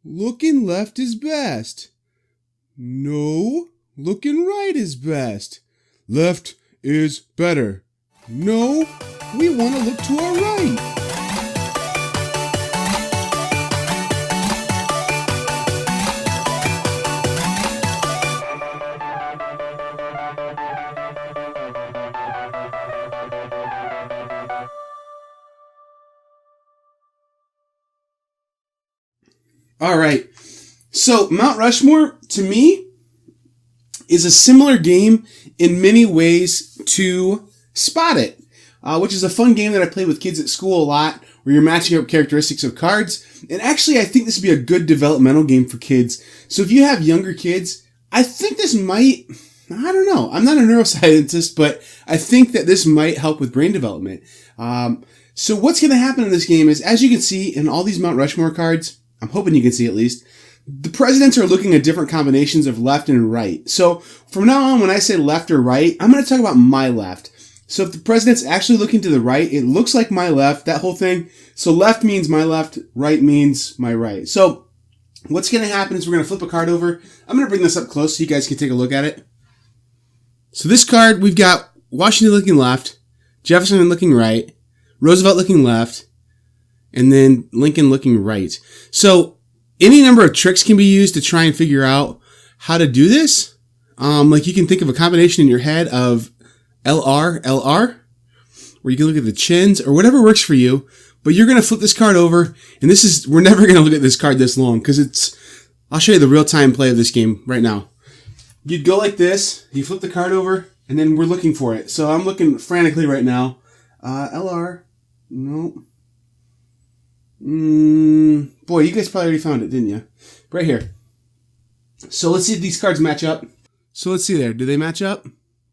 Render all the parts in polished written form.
Looking left is best. No, looking right is best. Left is better. No, we want to look to our right. All right. So Mount Rushmore, to me, is a similar game in many ways to Spot It, which is a fun game that I play with kids at school a lot, where you're matching up characteristics of cards. And actually, I think this would be a good developmental game for kids. So if you have younger kids, I think this might, I don't know, I'm not a neuroscientist, but I think that this might help with brain development. So what's going to happen in this game is, as you can see in all these Mount Rushmore cards, I'm hoping you can see at least, the presidents are looking at different combinations of left and right. So from now on, when I say left or right, I'm going to talk about my left. So if the president's actually looking to the right, it looks like my left, that whole thing. So left means my left, right means my right. So what's going to happen is we're going to flip a card over. I'm going to bring this up close so you guys can take a look at it. So this card, we've got Washington looking left, Jefferson looking right, Roosevelt looking left, and then Lincoln looking right. So any number of tricks can be used to try and figure out how to do this. Like you can think of a combination in your head of LR, where you can look at the chins or whatever works for you. But you're going to flip this card over, and we're never going to look at this card this long because I'll show you the real-time play of this game right now. You'd go like this, you flip the card over, and then we're looking for it. So I'm looking frantically right now. LR, nope. Boy, you guys probably already found it, didn't you? Right here. So let's see if these cards match up. So let's see there. Do they match up?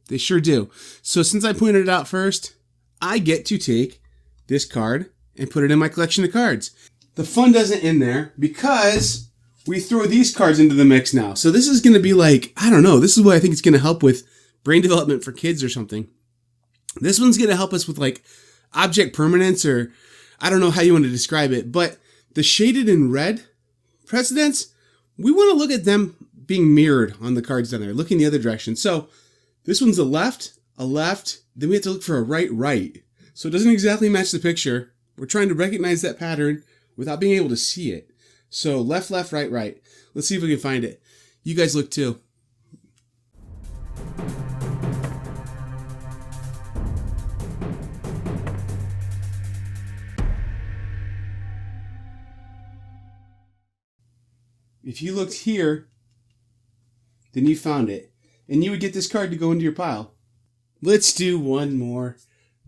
They sure do. So since I pointed it out first, I get to take this card and put it in my collection of cards. The fun doesn't end there because we throw these cards into the mix now. So this is going to be like, I don't know, this is what I think it's going to help with brain development for kids or something. This one's going to help us with like object permanence, or I don't know how you want to describe it, but the shaded in red presidents, we want to look at them being mirrored on the cards down there, looking the other direction. So this one's a left, then we have to look for a right. So it doesn't exactly match the picture. We're trying to recognize that pattern without being able to see it. So left, right. Let's see if we can find it. You guys look too. If you looked here, then you found it. And you would get this card to go into your pile. Let's do one more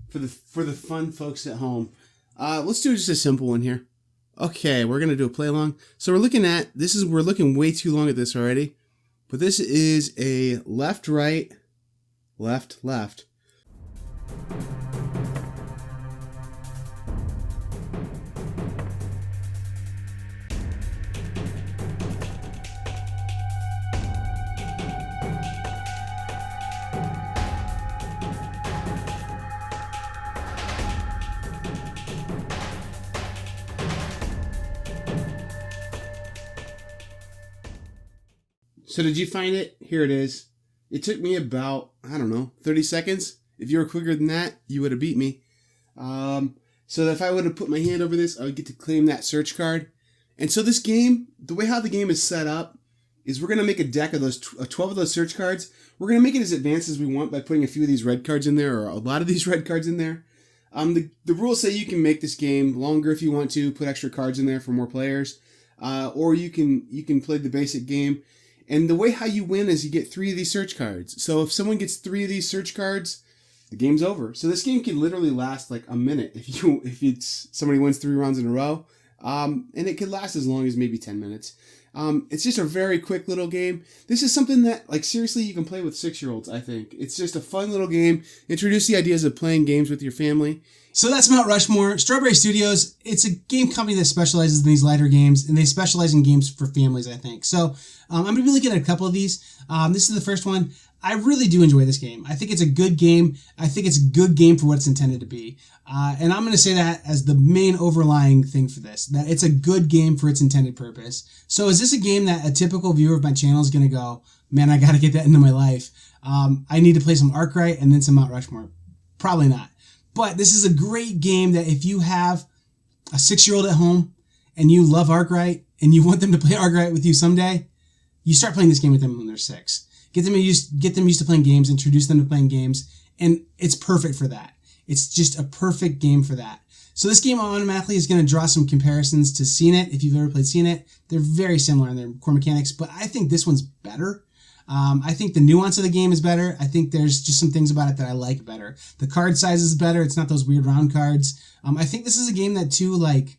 for the fun folks at home. Let's do just a simple one here. Okay, we're going to do a play along. So we're looking way too long at this already. But this is a left, right, left. So did you find it? Here it is. It took me about, 30 seconds. If you were quicker than that, you would have beat me. So if I would have put my hand over this, I would get to claim that search card. And so this game, the way how the game is set up, is we're going to make a deck of those 12 of those search cards. We're going to make it as advanced as we want by putting a few of these red cards in there, or a lot of these red cards in there. The rules say you can make this game longer if you want to, put extra cards in there for more players, or you can play the basic game. And the way how you win is you get 3 of these search cards. So if someone gets 3 of these search cards, the game's over. So this game can literally last like a minute if somebody wins 3 rounds in a row. And it could last as long as maybe 10 minutes. It's just a very quick little game. This is something that, like, seriously, you can play with 6-year-olds, I think. It's just a fun little game. Introduce the ideas of playing games with your family. So that's Mount Rushmore. Strawberry Studios, it's a game company that specializes in these lighter games, and they specialize in games for families, I think. So I'm going to be looking at a couple of these. This is the first one. I really do enjoy this game. I think it's a good game. I think it's a good game for what it's intended to be. And I'm going to say that as the main overlying thing for this, that it's a good game for its intended purpose. So is this a game that a typical viewer of my channel is going to go, man, I got to get that into my life. I need to play some Arkwright and then some Mount Rushmore? Probably not. But this is a great game that if you have a 6-year-old at home and you love Arkwright and you want them to play Arkwright with you someday, you start playing this game with them when they're 6. Get them used to playing games, introduce them to playing games, and it's perfect for that. It's just a perfect game for that. So this game automatically is going to draw some comparisons to Scene It. If you've ever played Scene It, they're very similar in their core mechanics, but I think this one's better. I think the nuance of the game is better. I think there's just some things about it that I like better. The card size is better. It's not those weird round cards. I think this is a game that too, like,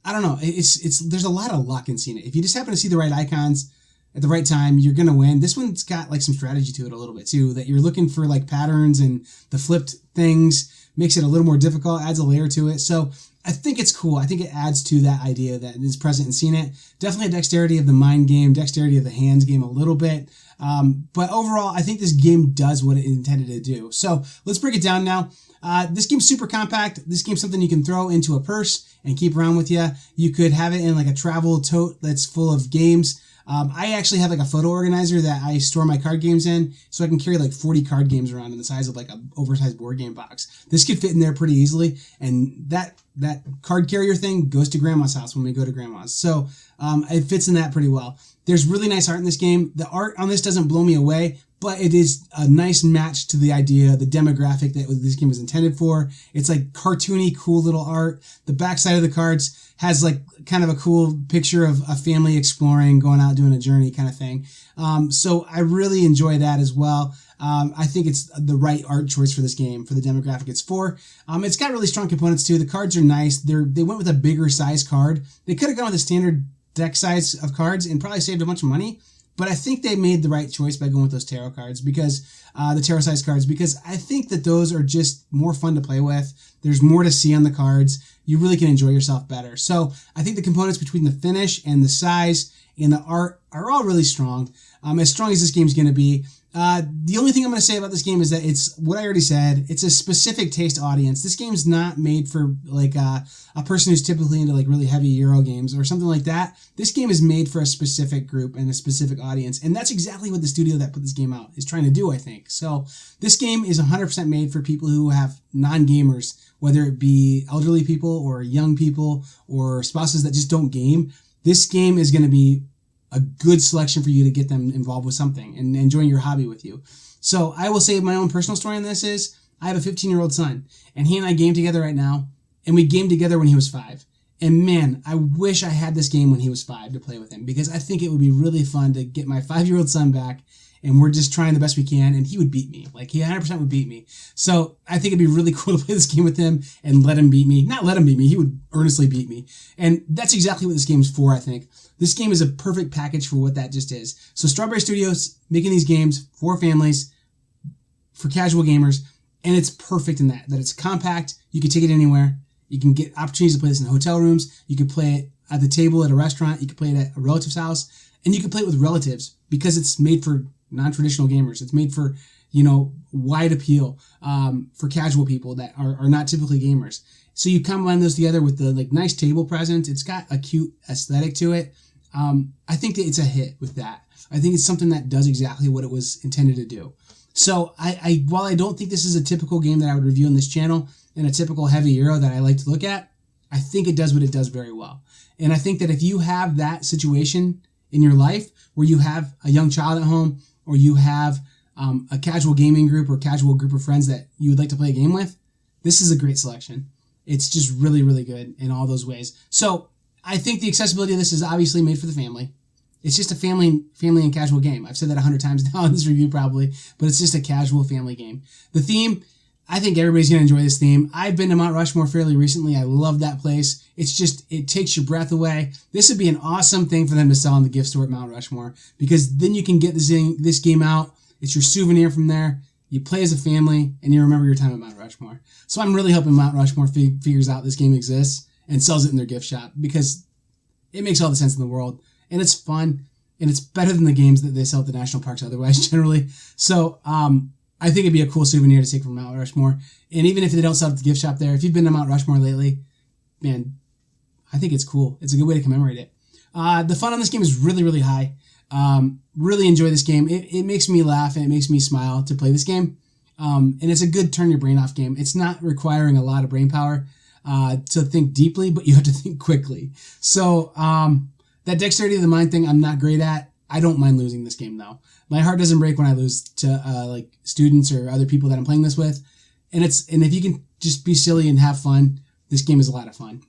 I don't know. There's a lot of luck in Scene It. If you just happen to see the right icons at the right time, you're going to win. This one's got like some strategy to it a little bit too, that you're looking for like patterns and the flipped things makes it a little more difficult, adds a layer to it. So I think it's cool. I think it adds to that idea that is present in Scene It. Definitely a dexterity of the mind game, dexterity of the hands game a little bit. But overall, I think this game does what it intended to do. So let's break it down now. This game's super compact. This game's something you can throw into a purse and keep around with you. You could have it in like a travel tote that's full of games. I actually have like a photo organizer that I store my card games in, so I can carry like 40 card games around in the size of like an oversized board game box. This could fit in there pretty easily, and that card carrier thing goes to grandma's house when we go to grandma's. So it fits in that pretty well. There's really nice art in this game. The art on this doesn't blow me away, but it is a nice match to the idea, the demographic that this game was intended for. It's like cartoony, cool little art. The backside of the cards has like kind of a cool picture of a family exploring, going out doing a journey kind of thing. So I really enjoy that as well. I think it's the right art choice for this game, for the demographic it's for. It's got really strong components too. The cards are nice. They went with a bigger size card. They could have gone with a standard deck size of cards and probably saved a bunch of money. But I think they made the right choice by going with those tarot cards, because the tarot size cards, because I think that those are just more fun to play with. There's more to see on the cards. You really can enjoy yourself better. So I think the components between the finish and the size and the art are all really strong. As strong as this game's going to be. The only thing I'm going to say about this game is that it's what I already said. It's a specific taste audience. This game's not made for like a person who's typically into like really heavy Euro games or something like that. This game is made for a specific group and a specific audience. And that's exactly what the studio that put this game out is trying to do, I think. So this game is 100% made for people who have non-gamers, whether it be elderly people or young people or spouses that just don't game. This game is going to be a good selection for you to get them involved with something and enjoying your hobby with you. So I will say my own personal story on this is I have a 15-year-old son, and he and I game together right now, and we gamed together when he was 5. And man, I wish I had this game when he was 5 to play with him, because I think it would be really fun to get my 5-year-old son back, and we're just trying the best we can, and he would beat me. Like, he 100% would beat me. So I think it'd be really cool to play this game with him and let him beat me. Not let him beat me, he would earnestly beat me. And that's exactly what this game's for, I think. This game is a perfect package for what that just is. So Strawberry Studios making these games for families, for casual gamers, and it's perfect in that it's compact. You can take it anywhere. You can get opportunities to play this in hotel rooms. You can play it at the table at a restaurant. You can play it at a relative's house, and you can play it with relatives because it's made for non-traditional gamers. It's made for, wide appeal, for casual people that are not typically gamers. So you combine those together with the like nice table presence. It's got a cute aesthetic to it. I think that it's a hit with that. I think it's something that does exactly what it was intended to do. So while I don't think this is a typical game that I would review on this channel and a typical heavy Euro that I like to look at, I think it does what it does very well. And I think that if you have that situation in your life where you have a young child at home, or you have a casual gaming group or casual group of friends that you would like to play a game with, this is a great selection. It's just really, really good in all those ways. So I think the accessibility of this is obviously made for the family. It's just a family and casual game. I've said that 100 times now in this review probably, but it's just a casual family game. The theme, I think everybody's going to enjoy this theme. I've been to Mount Rushmore fairly recently. I love that place. It's just, it takes your breath away. This would be an awesome thing for them to sell in the gift store at Mount Rushmore, because then you can get this game out. It's your souvenir from there. You play as a family, and you remember your time at Mount Rushmore. So I'm really hoping Mount Rushmore figures out this game exists and sells it in their gift shop, because it makes all the sense in the world, and it's fun, and it's better than the games that they sell at the national parks otherwise, generally. So I think it'd be a cool souvenir to take from Mount Rushmore. And even if they don't sell it at the gift shop there, if you've been to Mount Rushmore lately, man, I think it's cool. It's a good way to commemorate it. The fun on this game is really, really high. Really enjoy this game. It makes me laugh and it makes me smile to play this game. And it's a good turn your brain off game. It's not requiring a lot of brain power to think deeply, but you have to think quickly. So that dexterity of the mind thing I'm not great at. I don't mind losing this game though. My heart doesn't break when I lose to like students or other people that I'm playing this with. And if you can just be silly and have fun, this game is a lot of fun.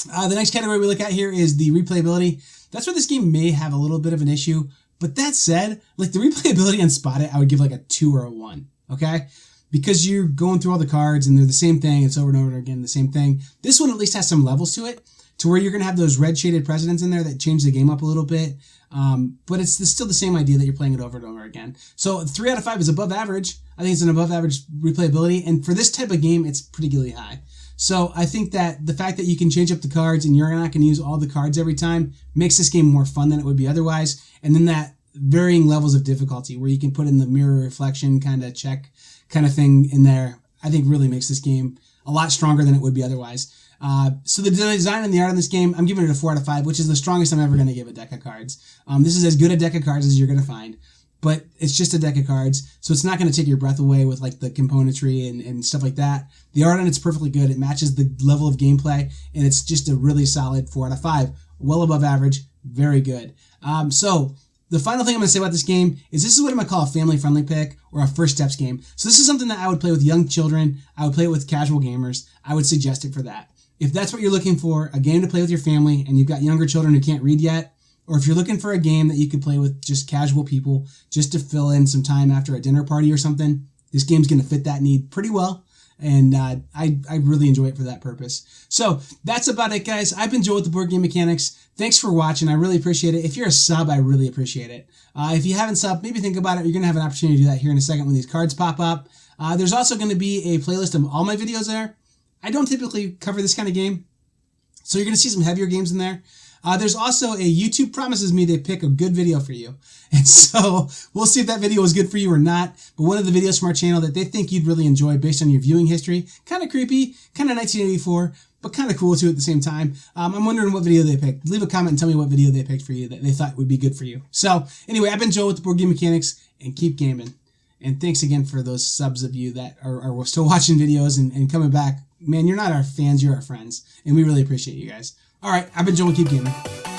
The next category we look at here is the replayability. That's where this game may have a little bit of an issue. But that said, like the replayability on Spot It, I would give like a 2 or a 1. Okay? Because you're going through all the cards and they're the same thing. It's over and over again, the same thing. This one at least has some levels to it, to where you're going to have those red shaded presidents in there that change the game up a little bit. But it's still the same idea that you're playing it over and over again. So 3 out of 5 is above average. I think it's an above average replayability. And for this type of game, it's particularly high. So I think that the fact that you can change up the cards and you're not going to use all the cards every time makes this game more fun than it would be otherwise. And then that varying levels of difficulty where you can put in the mirror reflection kind of check kind of thing in there, I think really makes this game a lot stronger than it would be otherwise. So the design and the art in this game, I'm giving it a 4 out of 5, which is the strongest I'm ever going to give a deck of cards. This is as good a deck of cards as you're going to find, but it's just a deck of cards, so it's not going to take your breath away with like the componentry and stuff like that. The art on it's perfectly good. It matches the level of gameplay, and it's just a really solid 4 out of 5. Well above average, very good. So the final thing I'm going to say about this game is this is what I'm going to call a family-friendly pick or a first steps game. So this is something that I would play with young children. I would play it with casual gamers. I would suggest it for that. If that's what you're looking for, a game to play with your family and you've got younger children who can't read yet, or if you're looking for a game that you could play with just casual people just to fill in some time after a dinner party or something, this game's going to fit that need pretty well. And I really enjoy it for that purpose. So that's about it, guys. I've been Joe with the Board Game Mechanics. Thanks for watching. I really appreciate it. If you're a sub, I really appreciate it. If you haven't subbed, maybe think about it. You're going to have an opportunity to do that here in a second when these cards pop up. There's also going to be a playlist of all my videos there. I don't typically cover this kind of game, so you're going to see some heavier games in there. There's also a YouTube promises me they pick a good video for you. And so we'll see if that video is good for you or not. But one of the videos from our channel that they think you'd really enjoy based on your viewing history, kind of creepy, kind of 1984, but kind of cool too at the same time. I'm wondering what video they picked. Leave a comment and tell me what video they picked for you that they thought would be good for you. So anyway, I've been Joe with the Board Game Mechanics, and keep gaming. And thanks again for those subs of you that are still watching videos and coming back. Man, you're not our fans, you're our friends. And we really appreciate you guys. All right, I've been Joe with Keep Gaming.